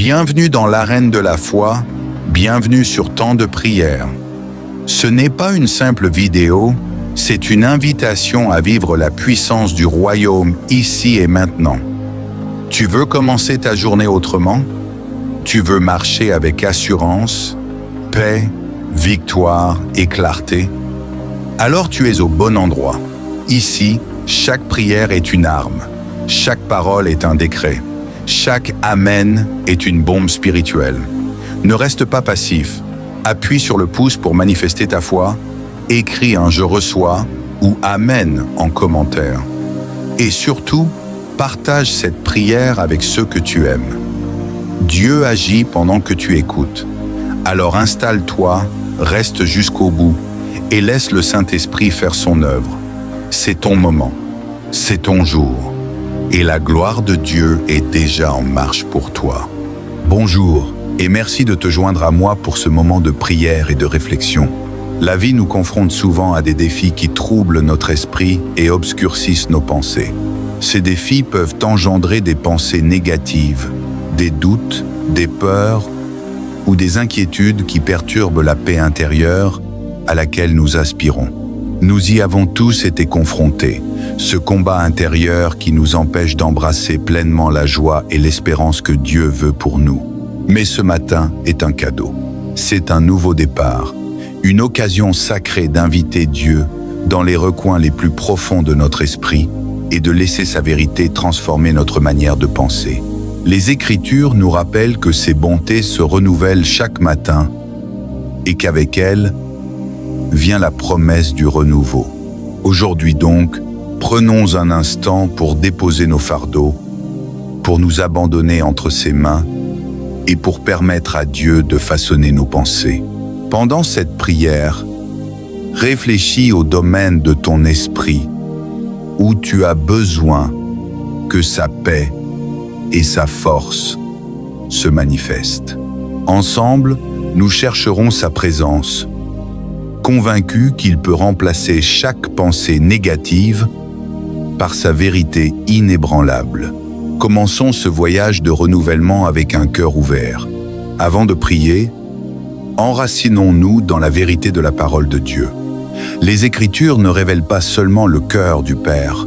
Bienvenue dans l'arène de la foi, bienvenue sur Temps de prière. Ce n'est pas une simple vidéo, c'est une invitation à vivre la puissance du royaume ici et maintenant. Tu veux commencer ta journée autrement? Tu veux marcher avec assurance, paix, victoire et clarté? Alors tu es au bon endroit. Ici, chaque prière est une arme, chaque parole est un décret, chaque Amen est une bombe spirituelle. Ne reste pas passif, appuie sur le pouce pour manifester ta foi, écris un « Je reçois » ou « Amen » en commentaire. Et surtout, partage cette prière avec ceux que tu aimes. Dieu agit pendant que tu écoutes. Alors installe-toi, reste jusqu'au bout et laisse le Saint-Esprit faire son œuvre. C'est ton moment, c'est ton jour. Et la gloire de Dieu est déjà en marche pour toi. Bonjour et merci de te joindre à moi pour ce moment de prière et de réflexion. La vie nous confronte souvent à des défis qui troublent notre esprit et obscurcissent nos pensées. Ces défis peuvent engendrer des pensées négatives, des doutes, des peurs ou des inquiétudes qui perturbent la paix intérieure à laquelle nous aspirons. Nous y avons tous été confrontés, ce combat intérieur qui nous empêche d'embrasser pleinement la joie et l'espérance que Dieu veut pour nous. Mais ce matin est un cadeau. C'est un nouveau départ, une occasion sacrée d'inviter Dieu dans les recoins les plus profonds de notre esprit et de laisser sa vérité transformer notre manière de penser. Les Écritures nous rappellent que ses bontés se renouvellent chaque matin et qu'avec elles vient la promesse du renouveau. Aujourd'hui donc, prenons un instant pour déposer nos fardeaux, pour nous abandonner entre ses mains et pour permettre à Dieu de façonner nos pensées. Pendant cette prière, réfléchis au domaine de ton esprit où tu as besoin que sa paix et sa force se manifestent. Ensemble, nous chercherons sa présence, convaincus qu'il peut remplacer chaque pensée négative par sa vérité inébranlable. Commençons ce voyage de renouvellement avec un cœur ouvert. Avant de prier, enracinons-nous dans la vérité de la parole de Dieu. Les Écritures ne révèlent pas seulement le cœur du Père.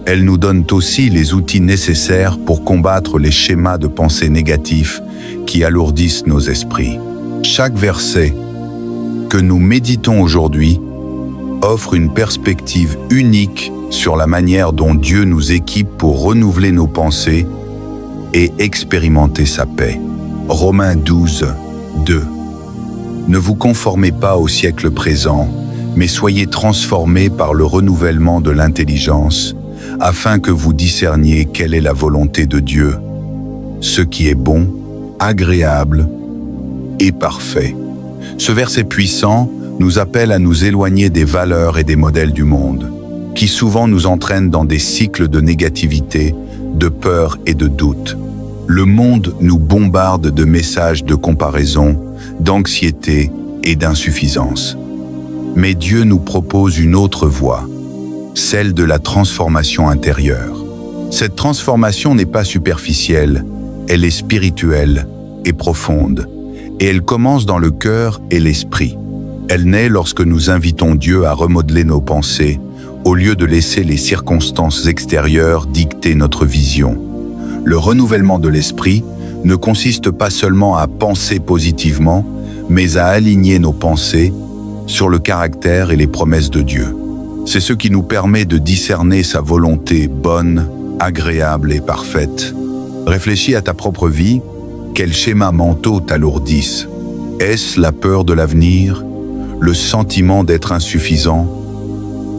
Elles nous donnent aussi les outils nécessaires pour combattre les schémas de pensée négatifs qui alourdissent nos esprits. Chaque verset que nous méditons aujourd'hui offre une perspective unique sur la manière dont Dieu nous équipe pour renouveler nos pensées et expérimenter sa paix. Romains 12, 2. Ne vous conformez pas au siècle présent, mais soyez transformés par le renouvellement de l'intelligence, afin que vous discerniez quelle est la volonté de Dieu, ce qui est bon, agréable et parfait. Ce verset puissant nous appelle à nous éloigner des valeurs et des modèles du monde, qui souvent nous entraînent dans des cycles de négativité, de peur et de doute. Le monde nous bombarde de messages de comparaison, d'anxiété et d'insuffisance. Mais Dieu nous propose une autre voie, celle de la transformation intérieure. Cette transformation n'est pas superficielle, elle est spirituelle et profonde, et elle commence dans le cœur et l'esprit. Elle naît lorsque nous invitons Dieu à remodeler nos pensées, au lieu de laisser les circonstances extérieures dicter notre vision. Le renouvellement de l'esprit ne consiste pas seulement à penser positivement, mais à aligner nos pensées sur le caractère et les promesses de Dieu. C'est ce qui nous permet de discerner sa volonté bonne, agréable et parfaite. Réfléchis à ta propre vie, quels schémas mentaux t'alourdissent? Est-ce la peur de l'avenir, le sentiment d'être insuffisant,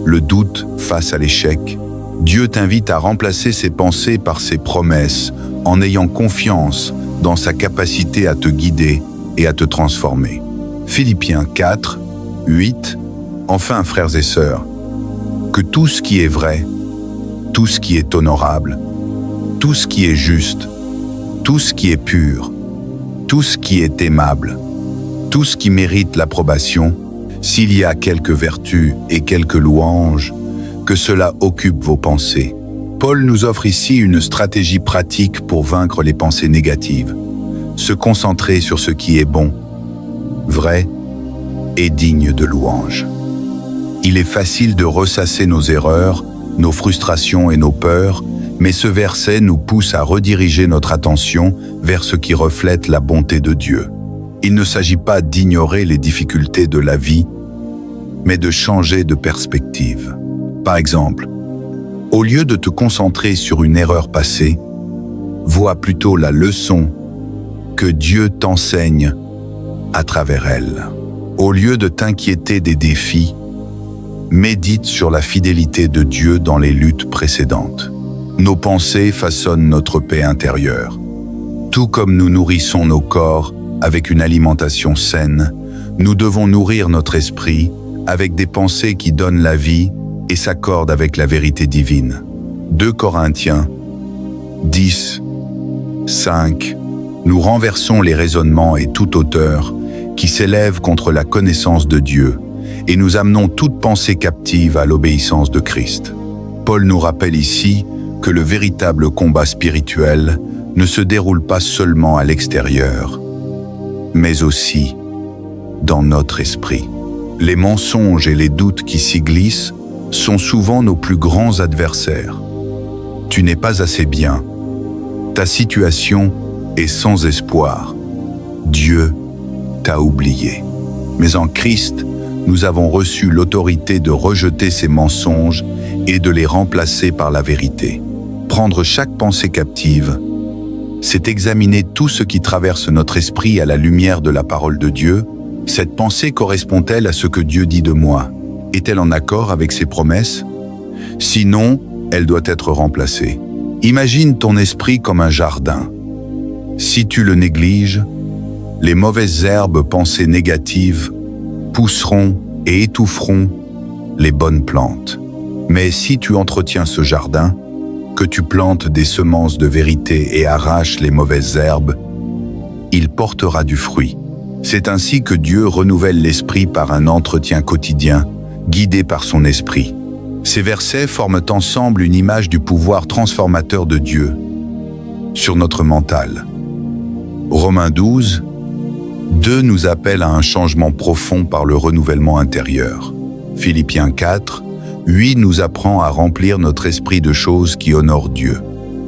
le doute face à l'échec? Dieu t'invite à remplacer ces pensées par ses promesses en ayant confiance dans sa capacité à te guider et à te transformer. Philippiens 4, 8. Enfin, frères et sœurs, que tout ce qui est vrai, tout ce qui est honorable, tout ce qui est juste, tout ce qui est pur, tout ce qui est aimable, tout ce qui mérite l'approbation, s'il y a quelques vertus et quelques louanges, que cela occupe vos pensées. Paul nous offre ici une stratégie pratique pour vaincre les pensées négatives. se concentrer sur ce qui est bon, vrai et digne de louange. Il est facile de ressasser nos erreurs, nos frustrations et nos peurs, mais ce verset nous pousse à rediriger notre attention vers ce qui reflète la bonté de Dieu. Il ne s'agit pas d'ignorer les difficultés de la vie, mais de changer de perspective. Par exemple, au lieu de te concentrer sur une erreur passée, vois plutôt la leçon que Dieu t'enseigne à travers elle. Au lieu de t'inquiéter des défis, médite sur la fidélité de Dieu dans les luttes précédentes. Nos pensées façonnent notre paix intérieure. Tout comme nous nourrissons nos corps avec une alimentation saine, nous devons nourrir notre esprit avec des pensées qui donnent la vie et s'accordent avec la vérité divine. 2 Corinthiens 10, 5. Nous renversons les raisonnements et toute hauteur qui s'élève contre la connaissance de Dieu et nous amenons toute pensée captive à l'obéissance de Christ. Paul nous rappelle ici que le véritable combat spirituel ne se déroule pas seulement à l'extérieur, mais aussi dans notre esprit. Les mensonges et les doutes qui s'y glissent sont souvent nos plus grands adversaires. Tu n'es pas assez bien. Ta situation est sans espoir. Dieu t'a oublié. Mais en Christ, nous avons reçu l'autorité de rejeter ces mensonges et de les remplacer par la vérité. Prendre chaque pensée captive, c'est examiner tout ce qui traverse notre esprit à la lumière de la parole de Dieu. Cette pensée correspond-elle à ce que Dieu dit de moi? Est-elle en accord avec ses promesses? Sinon, elle doit être remplacée. Imagine ton esprit comme un jardin. Si tu le négliges, les mauvaises herbes pensées négatives pousseront et étoufferont les bonnes plantes. Mais si tu entretiens ce jardin, que tu plantes des semences de vérité et arraches les mauvaises herbes, il portera du fruit. C'est ainsi que Dieu renouvelle l'esprit par un entretien quotidien, guidé par son esprit. Ces versets forment ensemble une image du pouvoir transformateur de Dieu sur notre mental. Romains 12, 2 nous appelle à un changement profond par le renouvellement intérieur. Philippiens 4, 8 nous apprend à remplir notre esprit de choses qui honorent Dieu.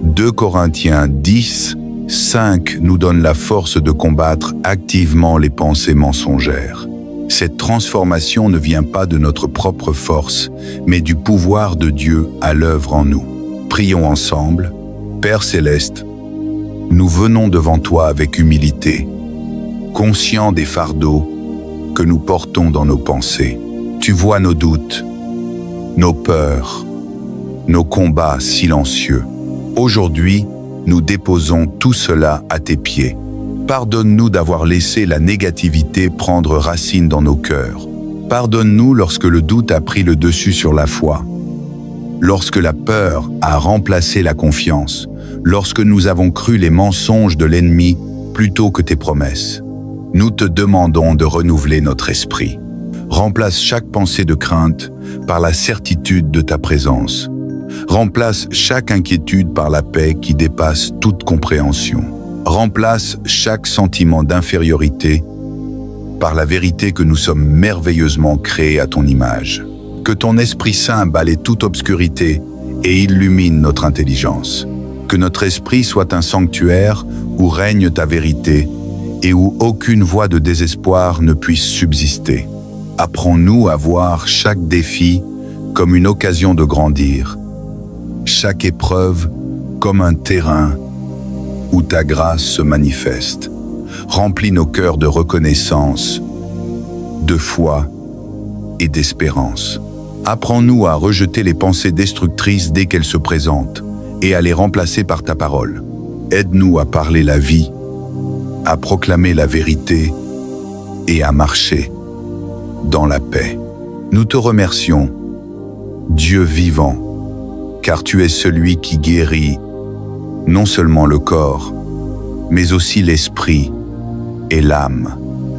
2 Corinthiens 10, 5 nous donne la force de combattre activement les pensées mensongères. Cette transformation ne vient pas de notre propre force, mais du pouvoir de Dieu à l'œuvre en nous. Prions ensemble. Père Céleste, nous venons devant toi avec humilité, conscients des fardeaux que nous portons dans nos pensées. Tu vois nos doutes, nos peurs, nos combats silencieux. Aujourd'hui, nous déposons tout cela à tes pieds. Pardonne-nous d'avoir laissé la négativité prendre racine dans nos cœurs. Pardonne-nous lorsque le doute a pris le dessus sur la foi, lorsque la peur a remplacé la confiance, lorsque nous avons cru les mensonges de l'ennemi plutôt que tes promesses. Nous te demandons de renouveler notre esprit. Remplace chaque pensée de crainte par la certitude de ta présence. Remplace chaque inquiétude par la paix qui dépasse toute compréhension. Remplace chaque sentiment d'infériorité par la vérité que nous sommes merveilleusement créés à ton image. Que ton Esprit Saint balaie toute obscurité et illumine notre intelligence. Que notre esprit soit un sanctuaire où règne ta vérité et où aucune voie de désespoir ne puisse subsister. Apprends-nous à voir chaque défi comme une occasion de grandir, chaque épreuve comme un terrain où ta grâce se manifeste. Remplis nos cœurs de reconnaissance, de foi et d'espérance. Apprends-nous à rejeter les pensées destructrices dès qu'elles se présentent et à les remplacer par ta parole. Aide-nous à parler la vie, à proclamer la vérité et à marcher dans la paix. Nous te remercions, Dieu vivant, car tu es celui qui guérit non seulement le corps, mais aussi l'esprit et l'âme.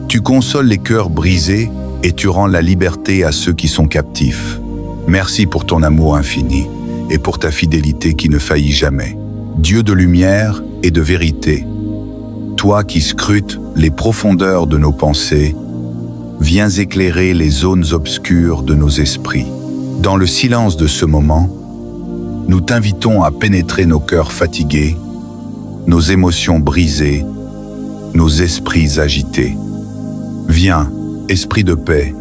Tu consoles les cœurs brisés et tu rends la liberté à ceux qui sont captifs. Merci pour ton amour infini et pour ta fidélité qui ne faillit jamais. Dieu de lumière et de vérité, Toi qui scrutes les profondeurs de nos pensées, viens éclairer les zones obscures de nos esprits. Dans le silence de ce moment, nous t'invitons à pénétrer nos cœurs fatigués, nos émotions brisées, nos esprits agités. Viens, esprit de paix,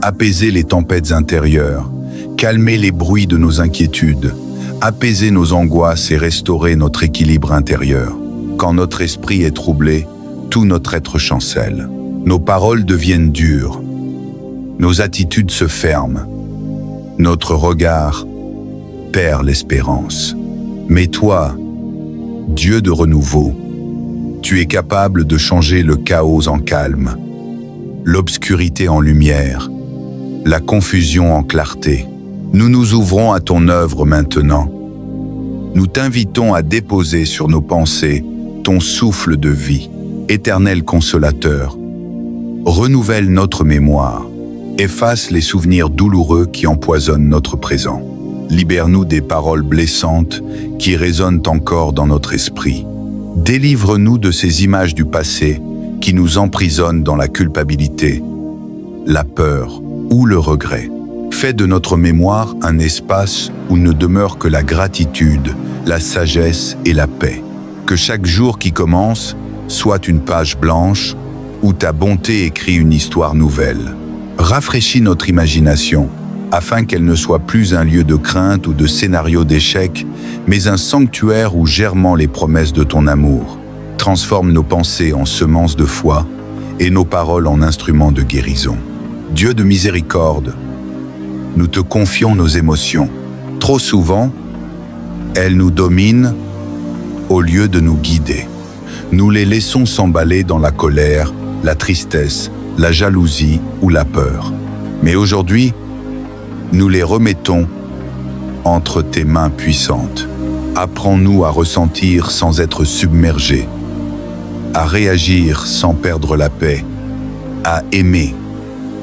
apaiser les tempêtes intérieures, calmer les bruits de nos inquiétudes, apaiser nos angoisses et restaurer notre équilibre intérieur. Quand notre esprit est troublé, tout notre être chancelle. Nos paroles deviennent dures, nos attitudes se ferment, notre regard perd l'espérance. Mais toi, Dieu de renouveau, tu es capable de changer le chaos en calme, l'obscurité en lumière, la confusion en clarté. Nous nous ouvrons à ton œuvre maintenant. Nous t'invitons à déposer sur nos pensées ton souffle de vie, éternel consolateur. Renouvelle notre mémoire, efface les souvenirs douloureux qui empoisonnent notre présent. Libère-nous des paroles blessantes qui résonnent encore dans notre esprit. Délivre-nous de ces images du passé qui nous emprisonnent dans la culpabilité, la peur ou le regret. Fais de notre mémoire un espace où ne demeure que la gratitude, la sagesse et la paix. Que chaque jour qui commence soit une page blanche où ta bonté écrit une histoire nouvelle. Rafraîchis notre imagination, afin qu'elle ne soit plus un lieu de crainte ou de scénario d'échec, mais un sanctuaire où germent les promesses de ton amour. Transforme nos pensées en semences de foi et nos paroles en instruments de guérison. Dieu de miséricorde, nous te confions nos émotions. Trop souvent, elles nous dominent au lieu de nous guider. Nous les laissons s'emballer dans la colère, la tristesse, la jalousie ou la peur. Mais aujourd'hui, nous les remettons entre tes mains puissantes. Apprends-nous à ressentir sans être submergés, à réagir sans perdre la paix, à aimer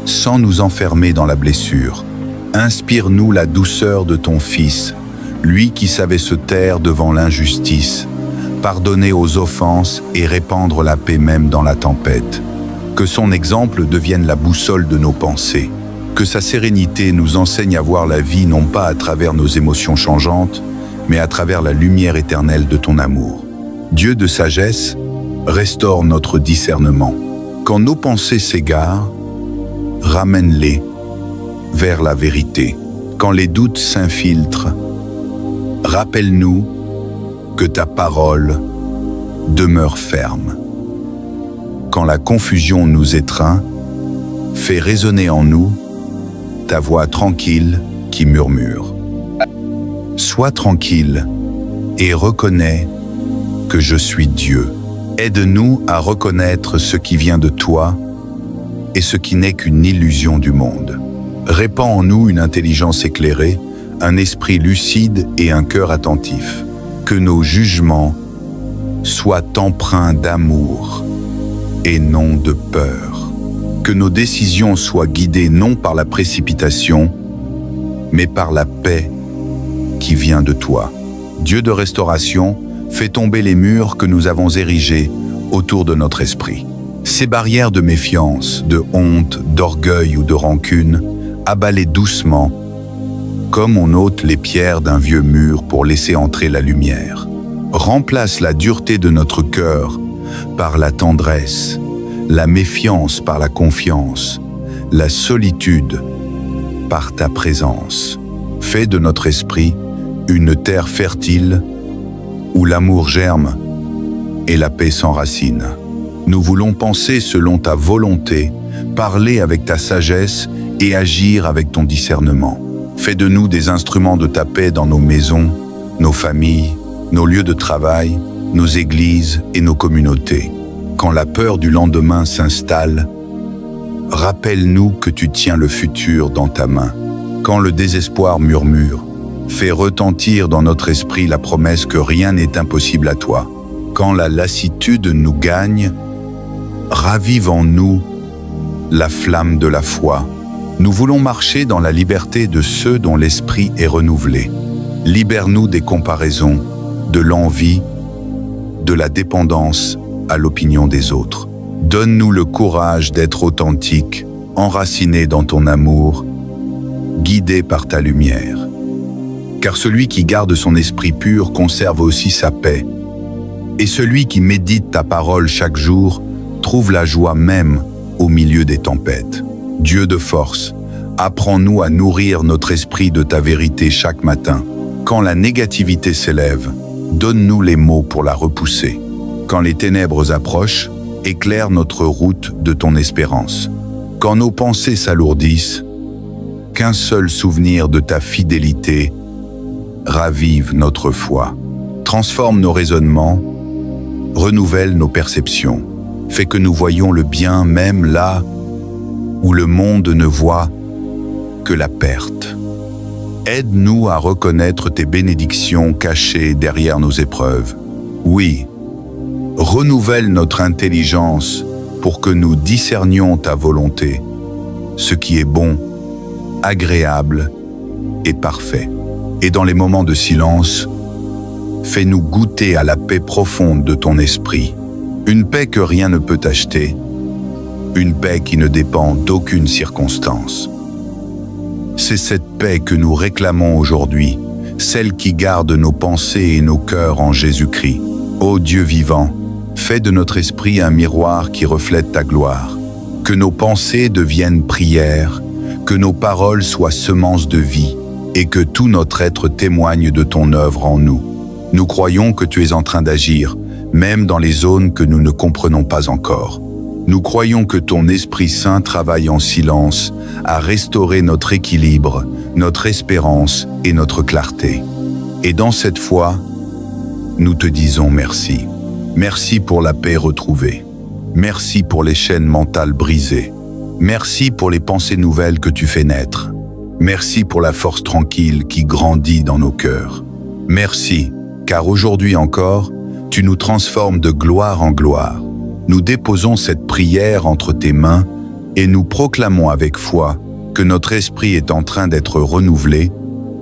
sans nous enfermer dans la blessure. Inspire-nous la douceur de ton Fils, lui qui savait se taire devant l'injustice, pardonner aux offenses et répandre la paix même dans la tempête. Que son exemple devienne la boussole de nos pensées. Que sa sérénité nous enseigne à voir la vie non pas à travers nos émotions changeantes, mais à travers la lumière éternelle de ton amour. Dieu de sagesse, restaure notre discernement. Quand nos pensées s'égarent, ramène-les vers la vérité. Quand les doutes s'infiltrent, rappelle-nous que ta parole demeure ferme. Quand la confusion nous étreint, fais résonner en nous ta voix tranquille qui murmure. Sois tranquille et reconnais que je suis Dieu. Aide-nous à reconnaître ce qui vient de toi et ce qui n'est qu'une illusion du monde. Répands en nous une intelligence éclairée, un esprit lucide et un cœur attentif. Que nos jugements soient empreints d'amour et non de peur. Que nos décisions soient guidées non par la précipitation, mais par la paix qui vient de toi. Dieu de restauration, fais tomber les murs que nous avons érigés autour de notre esprit. Ces barrières de méfiance, de honte, d'orgueil ou de rancune, abalez doucement, comme on ôte les pierres d'un vieux mur pour laisser entrer la lumière. Remplace la dureté de notre cœur par la tendresse, la méfiance par la confiance, la solitude par ta présence. Fais de notre esprit une terre fertile où l'amour germe et la paix s'enracine. Nous voulons penser selon ta volonté, parler avec ta sagesse et agir avec ton discernement. Fais de nous des instruments de ta paix dans nos maisons, nos familles, nos lieux de travail, nos églises et nos communautés. Quand la peur du lendemain s'installe, rappelle-nous que tu tiens le futur dans ta main. Quand le désespoir murmure, fais retentir dans notre esprit la promesse que rien n'est impossible à toi. Quand la lassitude nous gagne, ravive en nous la flamme de la foi. Nous voulons marcher dans la liberté de ceux dont l'esprit est renouvelé. Libère-nous des comparaisons, de l'envie, de la dépendance à l'opinion des autres. Donne-nous le courage d'être authentiques, enracinés dans ton amour, guidés par ta lumière. Car celui qui garde son esprit pur conserve aussi sa paix. Et celui qui médite ta parole chaque jour trouve la joie même au milieu des tempêtes. Dieu de force, apprends-nous à nourrir notre esprit de ta vérité chaque matin. Quand la négativité s'élève, donne-nous les mots pour la repousser. Quand les ténèbres approchent, éclaire notre route de ton espérance. Quand nos pensées s'alourdissent, qu'un seul souvenir de ta fidélité ravive notre foi. Transforme nos raisonnements, renouvelle nos perceptions, fais que nous voyions le bien même là où le monde ne voit que la perte. Aide-nous à reconnaître tes bénédictions cachées derrière nos épreuves. Oui, renouvelle notre intelligence pour que nous discernions ta volonté, ce qui est bon, agréable et parfait. Et dans les moments de silence, fais-nous goûter à la paix profonde de ton esprit, une paix que rien ne peut acheter, une paix qui ne dépend d'aucune circonstance. C'est cette paix que nous réclamons aujourd'hui, celle qui garde nos pensées et nos cœurs en Jésus-Christ. Ô Dieu vivant, fais de notre esprit un miroir qui reflète ta gloire, que nos pensées deviennent prières, que nos paroles soient semences de vie, et que tout notre être témoigne de ton œuvre en nous. Nous croyons que tu es en train d'agir, même dans les zones que nous ne comprenons pas encore. Nous croyons que ton Esprit Saint travaille en silence à restaurer notre équilibre, notre espérance et notre clarté. Et dans cette foi, nous te disons merci. Merci pour la paix retrouvée. Merci pour les chaînes mentales brisées. Merci pour les pensées nouvelles que tu fais naître. Merci pour la force tranquille qui grandit dans nos cœurs. Merci, car aujourd'hui encore, tu nous transformes de gloire en gloire. Nous déposons cette prière entre tes mains et nous proclamons avec foi que notre esprit est en train d'être renouvelé,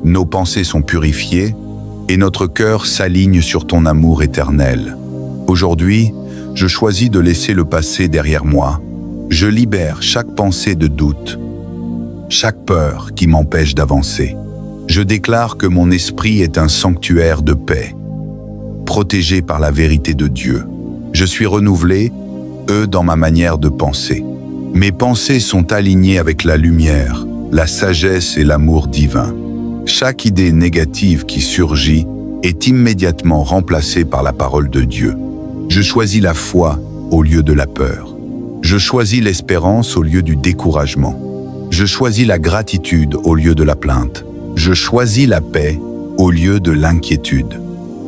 nos pensées sont purifiées et notre cœur s'aligne sur ton amour éternel. Aujourd'hui, je choisis de laisser le passé derrière moi. Je libère chaque pensée de doute, chaque peur qui m'empêche d'avancer. Je déclare que mon esprit est un sanctuaire de paix, protégé par la vérité de Dieu. Je suis renouvelé, dans ma manière de penser. Mes pensées sont alignées avec la lumière, la sagesse et l'amour divin. Chaque idée négative qui surgit est immédiatement remplacée par la parole de Dieu. Je choisis la foi au lieu de la peur. Je choisis l'espérance au lieu du découragement. Je choisis la gratitude au lieu de la plainte. Je choisis la paix au lieu de l'inquiétude.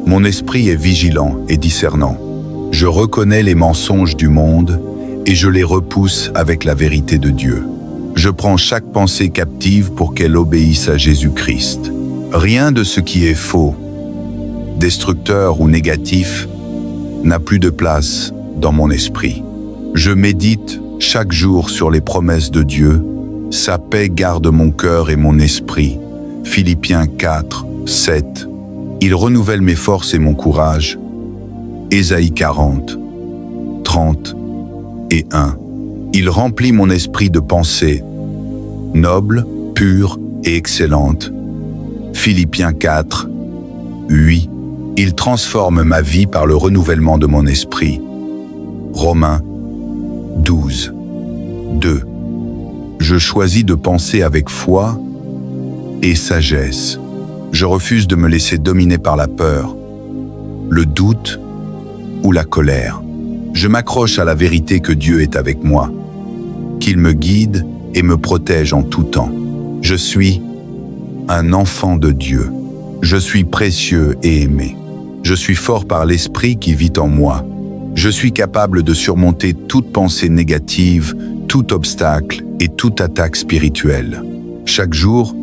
Mon esprit est vigilant et discernant. Je reconnais les mensonges du monde et je les repousse avec la vérité de Dieu. Je prends chaque pensée captive pour qu'elle obéisse à Jésus-Christ. Rien de ce qui est faux, destructeur ou négatif n'a plus de place dans mon esprit. Je médite chaque jour sur les promesses de Dieu. Sa paix garde mon cœur et mon esprit. Philippiens 4, 7. Il renouvelle mes forces et mon courage. Ésaïe 40, 30 et 1. Il remplit mon esprit de pensées nobles, pures et excellentes. Philippiens 4, 8. Il transforme ma vie par le renouvellement de mon esprit. Romains 12, 2. Je choisis de penser avec foi et sagesse. Je refuse de me laisser dominer par la peur, le doute ou la colère. Je m'accroche à la vérité que Dieu est avec moi, qu'il me guide et me protège en tout temps. Je suis un enfant de Dieu. Je suis précieux et aimé. Je suis fort par l'Esprit qui vit en moi. Je suis capable de surmonter toute pensée négative, tout obstacle et toute attaque spirituelle. Chaque jour,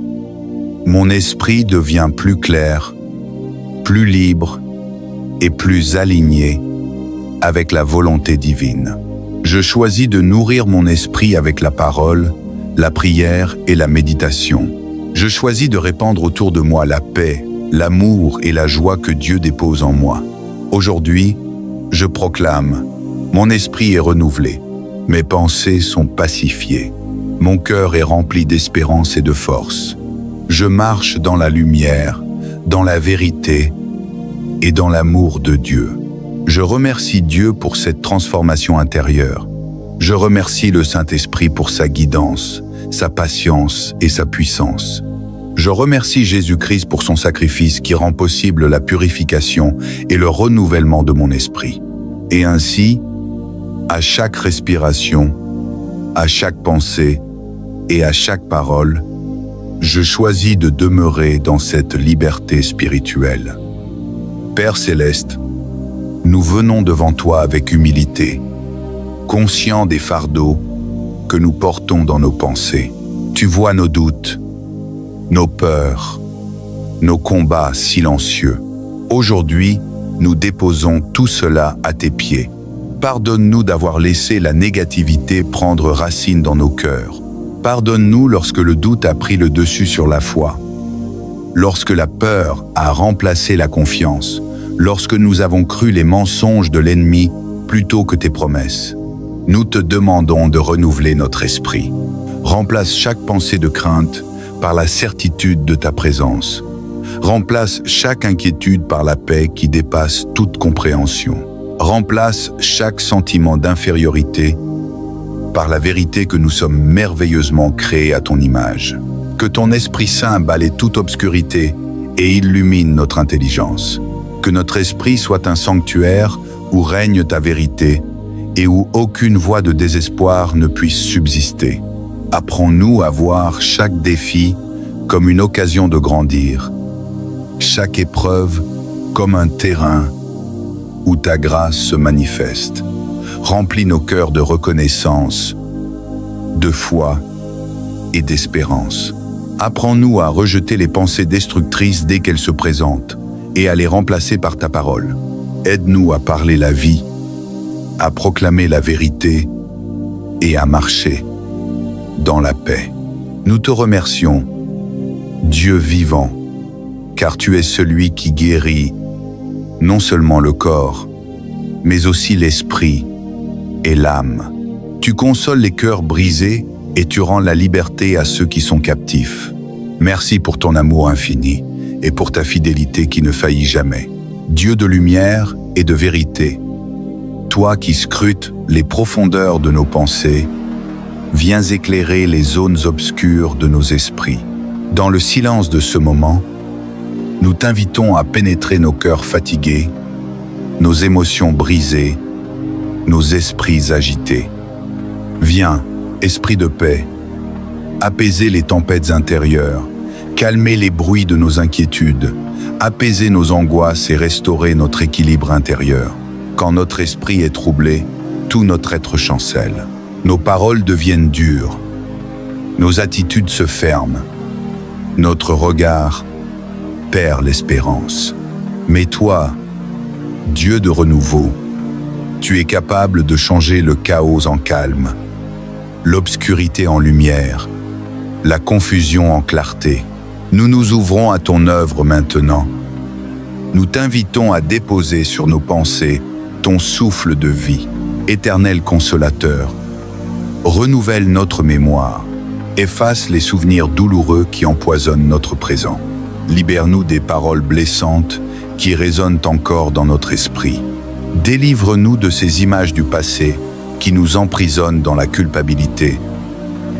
mon esprit devient plus clair, plus libre et plus aligné avec la volonté divine. Je choisis de nourrir mon esprit avec la parole, la prière et la méditation. Je choisis de répandre autour de moi la paix, l'amour et la joie que Dieu dépose en moi. Aujourd'hui, je proclame Mon esprit est renouvelé, mes pensées sont pacifiées, mon cœur est rempli d'espérance et de force. Je marche dans la lumière, dans la vérité et dans l'amour de Dieu. Je remercie Dieu pour cette transformation intérieure. Je remercie le Saint-Esprit pour sa guidance, sa patience et sa puissance. Je remercie Jésus-Christ pour son sacrifice qui rend possible la purification et le renouvellement de mon esprit. Et ainsi, à chaque respiration, à chaque pensée et à chaque parole, je choisis de demeurer dans cette liberté spirituelle. Père céleste, nous venons devant toi avec humilité, conscients des fardeaux que nous portons dans nos pensées. Tu vois nos doutes, nos peurs, nos combats silencieux. Aujourd'hui, nous déposons tout cela à tes pieds. Pardonne-nous d'avoir laissé la négativité prendre racine dans nos cœurs. Pardonne-nous lorsque le doute a pris le dessus sur la foi, lorsque la peur a remplacé la confiance, lorsque nous avons cru les mensonges de l'ennemi plutôt que tes promesses. Nous te demandons de renouveler notre esprit. Remplace chaque pensée de crainte par la certitude de ta présence. Remplace chaque inquiétude par la paix qui dépasse toute compréhension. Remplace chaque sentiment d'infériorité par la vérité que nous sommes merveilleusement créés à ton image. Que ton Esprit Saint balaie toute obscurité et illumine notre intelligence. Que notre esprit soit un sanctuaire où règne ta vérité et où aucune voix de désespoir ne puisse subsister. Apprends-nous à voir chaque défi comme une occasion de grandir, chaque épreuve comme un terrain où ta grâce se manifeste. Remplis nos cœurs de reconnaissance, de foi et d'espérance. Apprends-nous à rejeter les pensées destructrices dès qu'elles se présentent et à les remplacer par ta parole. Aide-nous à parler la vie, à proclamer la vérité et à marcher dans la paix. Nous te remercions, Dieu vivant, car tu es celui qui guérit non seulement le corps, mais aussi l'esprit et l'âme. Tu consoles les cœurs brisés et tu rends la liberté à ceux qui sont captifs. Merci pour ton amour infini et pour ta fidélité qui ne faillit jamais. Dieu de lumière et de vérité, toi qui scrutes les profondeurs de nos pensées, viens éclairer les zones obscures de nos esprits. Dans le silence de ce moment, nous t'invitons à pénétrer nos cœurs fatigués, nos émotions brisées, nos esprits agités. Viens, esprit de paix, apaiser les tempêtes intérieures, calmer les bruits de nos inquiétudes, apaiser nos angoisses et restaurer notre équilibre intérieur. Quand notre esprit est troublé, tout notre être chancelle. Nos paroles deviennent dures, nos attitudes se ferment, notre regard perd l'espérance. Mais toi, Dieu de renouveau, tu es capable de changer le chaos en calme, l'obscurité en lumière, la confusion en clarté. Nous nous ouvrons à ton œuvre maintenant. Nous t'invitons à déposer sur nos pensées ton souffle de vie, éternel consolateur. Renouvelle notre mémoire, efface les souvenirs douloureux qui empoisonnent notre présent. Libère-nous des paroles blessantes qui résonnent encore dans notre esprit. Délivre-nous de ces images du passé qui nous emprisonnent dans la culpabilité,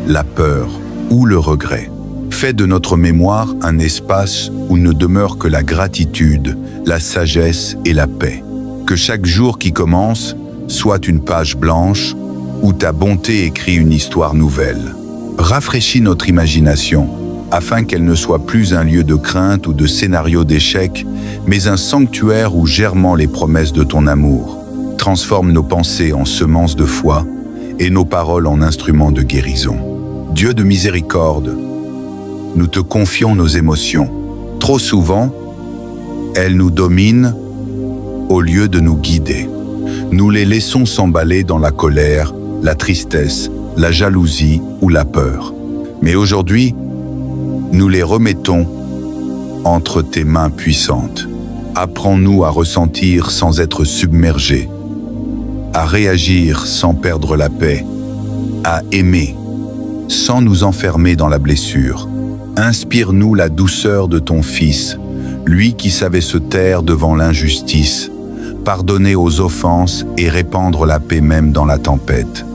la peur ou le regret. Fais de notre mémoire un espace où ne demeure que la gratitude, la sagesse et la paix. Que chaque jour qui commence soit une page blanche où ta bonté écrit une histoire nouvelle. Rafraîchis notre imagination, afin qu'elle ne soit plus un lieu de crainte ou de scénario d'échec, mais un sanctuaire où germent les promesses de ton amour. Transforme nos pensées en semences de foi et nos paroles en instruments de guérison. Dieu de miséricorde, nous te confions nos émotions. Trop souvent, elles nous dominent au lieu de nous guider. Nous les laissons s'emballer dans la colère, la tristesse, la jalousie ou la peur. Mais aujourd'hui, nous les remettons entre tes mains puissantes. Apprends-nous à ressentir sans être submergés, à réagir sans perdre la paix, à aimer sans nous enfermer dans la blessure. Inspire-nous la douceur de ton Fils, lui qui savait se taire devant l'injustice, pardonner aux offenses et répandre la paix même dans la tempête.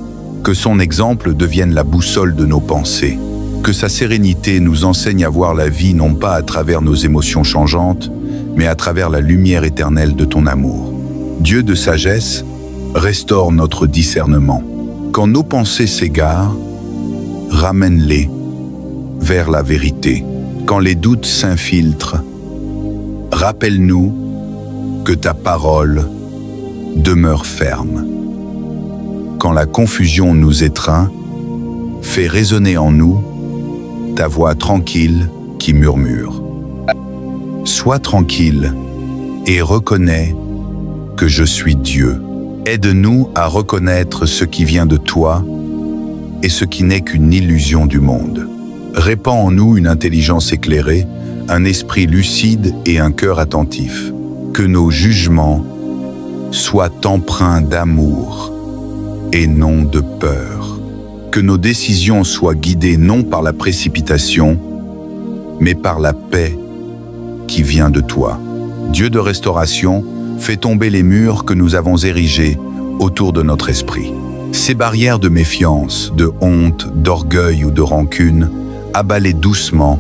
Que son exemple devienne la boussole de nos pensées. Que sa sérénité nous enseigne à voir la vie non pas à travers nos émotions changeantes, mais à travers la lumière éternelle de ton amour. Dieu de sagesse, restaure notre discernement. Quand nos pensées s'égarent, ramène-les vers la vérité. Quand les doutes s'infiltrent, rappelle-nous que ta parole demeure ferme. Quand la confusion nous étreint, fais résonner en nous ta voix tranquille qui murmure. Sois tranquille et reconnais que je suis Dieu. Aide-nous à reconnaître ce qui vient de toi et ce qui n'est qu'une illusion du monde. Répands en nous une intelligence éclairée, un esprit lucide et un cœur attentif. Que nos jugements soient empreints d'amour et non de peur. Que nos décisions soient guidées non par la précipitation, mais par la paix qui vient de toi. Dieu de restauration, fais tomber les murs que nous avons érigés autour de notre esprit. Ces barrières de méfiance, de honte, d'orgueil ou de rancune, abalez doucement,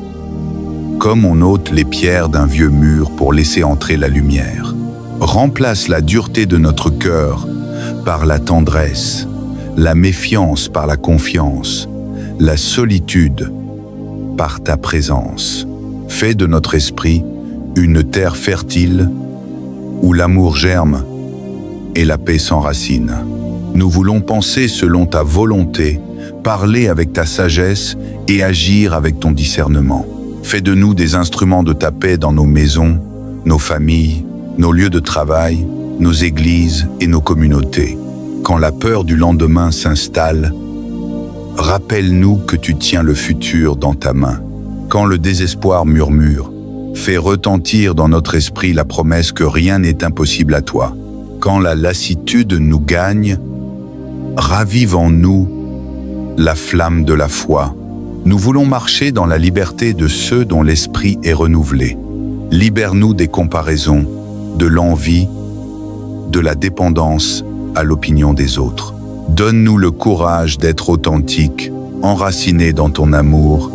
comme on ôte les pierres d'un vieux mur pour laisser entrer la lumière. Remplace la dureté de notre cœur par la tendresse, la méfiance par la confiance, la solitude par ta présence. Fais de notre esprit une terre fertile où l'amour germe et la paix s'enracine. Nous voulons penser selon ta volonté, parler avec ta sagesse et agir avec ton discernement. Fais de nous des instruments de ta paix dans nos maisons, nos familles, nos lieux de travail, nos églises et nos communautés. Quand la peur du lendemain s'installe, rappelle-nous que tu tiens le futur dans ta main. Quand le désespoir murmure, fais retentir dans notre esprit la promesse que rien n'est impossible à toi. Quand la lassitude nous gagne, ravive en nous la flamme de la foi. Nous voulons marcher dans la liberté de ceux dont l'esprit est renouvelé. Libère-nous des comparaisons, de l'envie, de la dépendance à l'opinion des autres. Donne-nous le courage d'être authentiques, enracinés dans ton amour,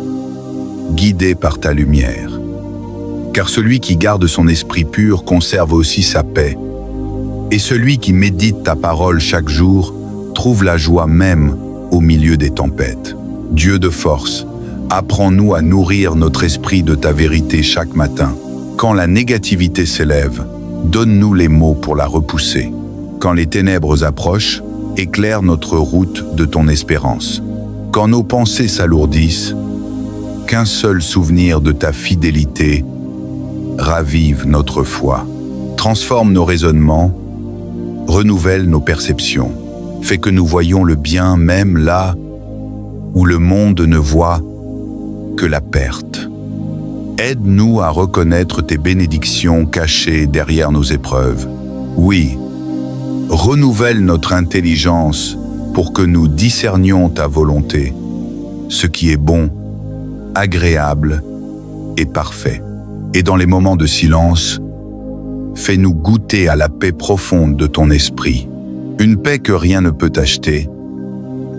guidés par ta lumière. Car celui qui garde son esprit pur conserve aussi sa paix. Et celui qui médite ta parole chaque jour trouve la joie même au milieu des tempêtes. Dieu de force, apprends-nous à nourrir notre esprit de ta vérité chaque matin. Quand la négativité s'élève, donne-nous les mots pour la repousser. Quand les ténèbres approchent, éclaire notre route de ton espérance. Quand nos pensées s'alourdissent, qu'un seul souvenir de ta fidélité ravive notre foi. Transforme nos raisonnements, renouvelle nos perceptions. Fais que nous voyions le bien même là où le monde ne voit que la perte. Aide-nous à reconnaître tes bénédictions cachées derrière nos épreuves. Oui, renouvelle notre intelligence pour que nous discernions ta volonté, ce qui est bon, agréable et parfait. Et dans les moments de silence, fais-nous goûter à la paix profonde de ton esprit. Une paix que rien ne peut acheter,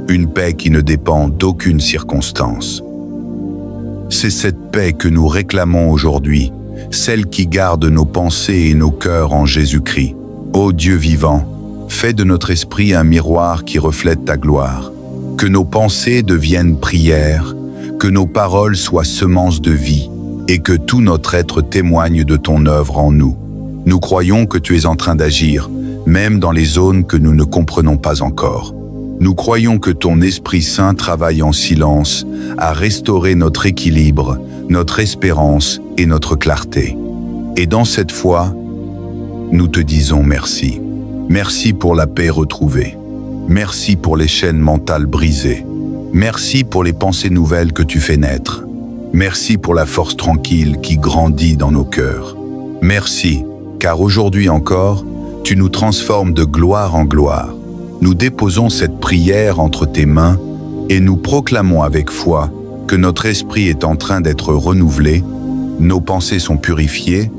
une paix qui ne dépend d'aucune circonstance. C'est cette paix que nous réclamons aujourd'hui, celle qui garde nos pensées et nos cœurs en Jésus-Christ. Ô Dieu vivant, fais de notre esprit un miroir qui reflète ta gloire. Que nos pensées deviennent prières, que nos paroles soient semences de vie, et que tout notre être témoigne de ton œuvre en nous. Nous croyons que tu es en train d'agir, même dans les zones que nous ne comprenons pas encore. Nous croyons que ton Esprit Saint travaille en silence à restaurer notre équilibre, notre espérance et notre clarté. Et dans cette foi, nous te disons merci. Merci pour la paix retrouvée. Merci pour les chaînes mentales brisées. Merci pour les pensées nouvelles que tu fais naître. Merci pour la force tranquille qui grandit dans nos cœurs. Merci, car aujourd'hui encore, tu nous transformes de gloire en gloire. nous déposons cette prière entre tes mains et nous proclamons avec foi que notre esprit est en train d'être renouvelé, nos pensées sont purifiées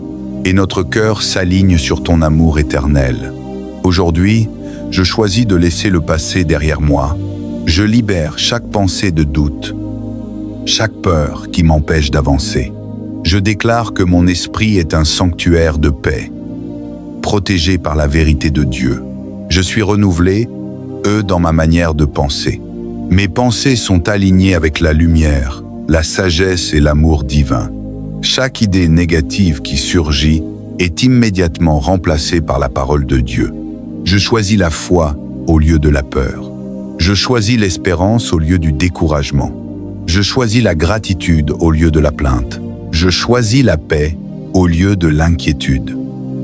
et notre cœur s'aligne sur ton amour éternel. Aujourd'hui, je choisis de laisser le passé derrière moi. Je libère chaque pensée de doute, chaque peur qui m'empêche d'avancer. Je déclare que mon esprit est un sanctuaire de paix, protégé par la vérité de Dieu. Je suis renouvelé, dans ma manière de penser. Mes pensées sont alignées avec la lumière, la sagesse et l'amour divin. Chaque idée négative qui surgit est immédiatement remplacée par la parole de Dieu. Je choisis la foi au lieu de la peur. Je choisis l'espérance au lieu du découragement. Je choisis la gratitude au lieu de la plainte. Je choisis la paix au lieu de l'inquiétude.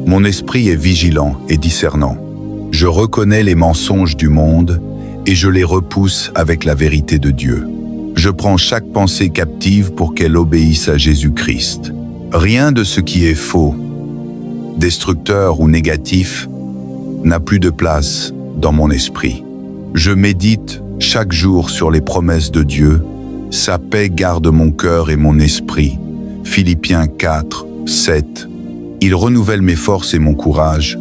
Mon esprit est vigilant et discernant. Je reconnais les mensonges du monde et je les repousse avec la vérité de Dieu. Je prends chaque pensée captive pour qu'elle obéisse à Jésus-Christ. Rien de ce qui est faux, destructeur ou négatif n'a plus de place dans mon esprit. Je médite chaque jour sur les promesses de Dieu. Sa paix garde mon cœur et mon esprit. Philippiens 4, 7. Il renouvelle mes forces et mon courage.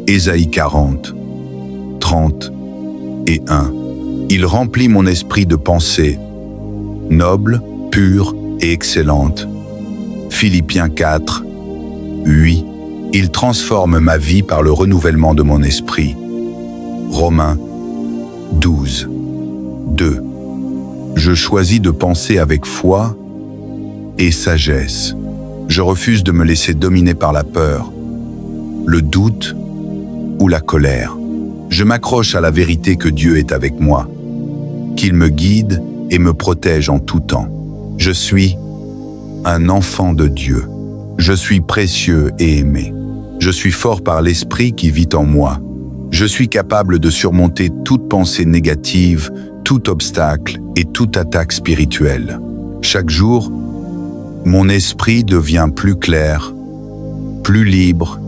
Ésaïe 40, 30 et 1. Il remplit mon esprit de pensées nobles, pures et excellentes. Philippiens 4, 8. Il transforme ma vie par le renouvellement de mon esprit. Romains 12, 2. Je choisis de penser avec foi et sagesse. Je refuse de me laisser dominer par la peur, le doute ou la colère. Je m'accroche à la vérité que Dieu est avec moi, qu'il me guide et me protège en tout temps. Je suis un enfant de Dieu. Je suis précieux et aimé. Je suis fort par l'Esprit qui vit en moi. Je suis capable de surmonter toute pensée négative, tout obstacle et toute attaque spirituelle. Chaque jour, mon esprit devient plus clair, plus libre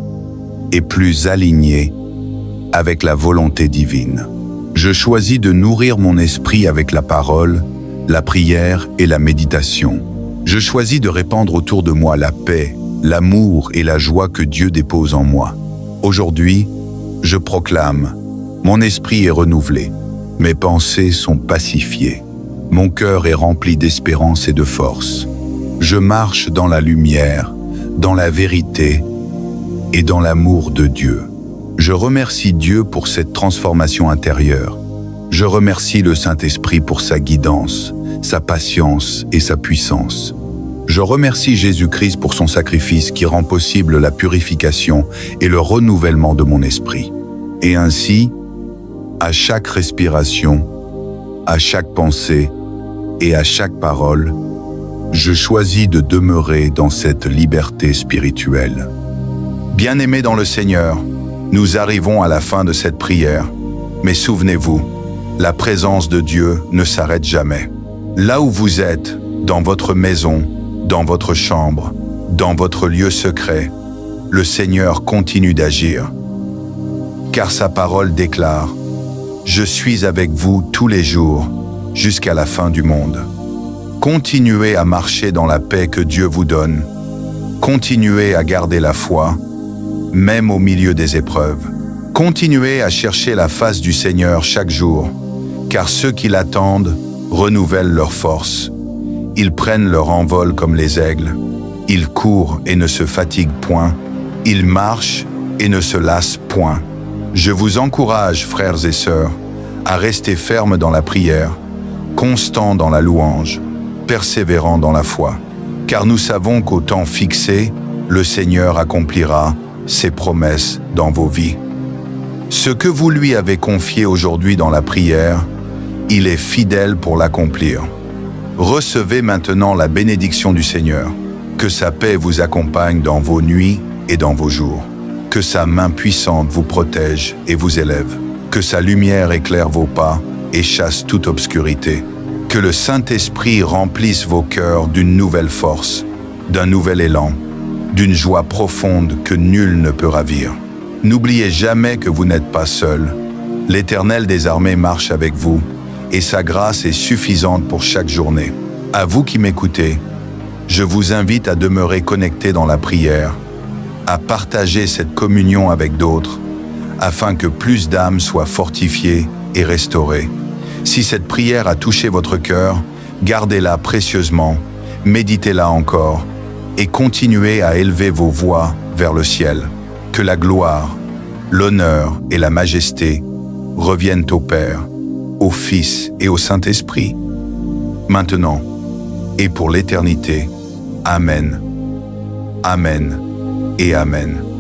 et plus aligné avec la volonté divine. Je choisis de nourrir mon esprit avec la parole, la prière et la méditation. Je choisis de répandre autour de moi la paix, l'amour et la joie que Dieu dépose en moi. Aujourd'hui, je proclame, mon esprit est renouvelé, mes pensées sont pacifiées, mon cœur est rempli d'espérance et de force. Je marche dans la lumière, dans la vérité et dans l'amour de Dieu. Je remercie Dieu pour cette transformation intérieure. Je remercie le Saint-Esprit pour sa guidance, sa patience et sa puissance. Je remercie Jésus-Christ pour son sacrifice qui rend possible la purification et le renouvellement de mon esprit. Et ainsi, à chaque respiration, à chaque pensée et à chaque parole, je choisis de demeurer dans cette liberté spirituelle. Bien-aimés dans le Seigneur, nous arrivons à la fin de cette prière, mais souvenez-vous, la présence de Dieu ne s'arrête jamais. Là où vous êtes, dans votre maison, dans votre chambre, dans votre lieu secret, le Seigneur continue d'agir. Car sa parole déclare « Je suis avec vous tous les jours, jusqu'à la fin du monde ». Continuez à marcher dans la paix que Dieu vous donne. Continuez à garder la foi, même au milieu des épreuves. Continuez à chercher la face du Seigneur chaque jour, car ceux qui l'attendent renouvellent leurs forces. Ils prennent leur envol comme les aigles. Ils courent et ne se fatiguent point. Ils marchent et ne se lassent point. Je vous encourage, frères et sœurs, à rester fermes dans la prière, constants dans la louange, persévérants dans la foi. Car nous savons qu'au temps fixé, le Seigneur accomplira ses promesses dans vos vies. Ce que vous lui avez confié aujourd'hui dans la prière, il est fidèle pour l'accomplir. Recevez maintenant la bénédiction du Seigneur. Que sa paix vous accompagne dans vos nuits et dans vos jours. Que sa main puissante vous protège et vous élève. Que sa lumière éclaire vos pas et chasse toute obscurité. Que le Saint-Esprit remplisse vos cœurs d'une nouvelle force, d'un nouvel élan, d'une joie profonde que nul ne peut ravir. N'oubliez jamais que vous n'êtes pas seul. L'Éternel des armées marche avec vous, et sa grâce est suffisante pour chaque journée. À vous qui m'écoutez, je vous invite à demeurer connecté dans la prière, à partager cette communion avec d'autres, afin que plus d'âmes soient fortifiées et restaurées. Si cette prière a touché votre cœur, gardez-la précieusement, méditez-la encore, et continuez à élever vos voix vers le ciel. Que la gloire, l'honneur et la majesté reviennent au Père, au Fils et au Saint-Esprit, maintenant et pour l'éternité. Amen. Amen et Amen.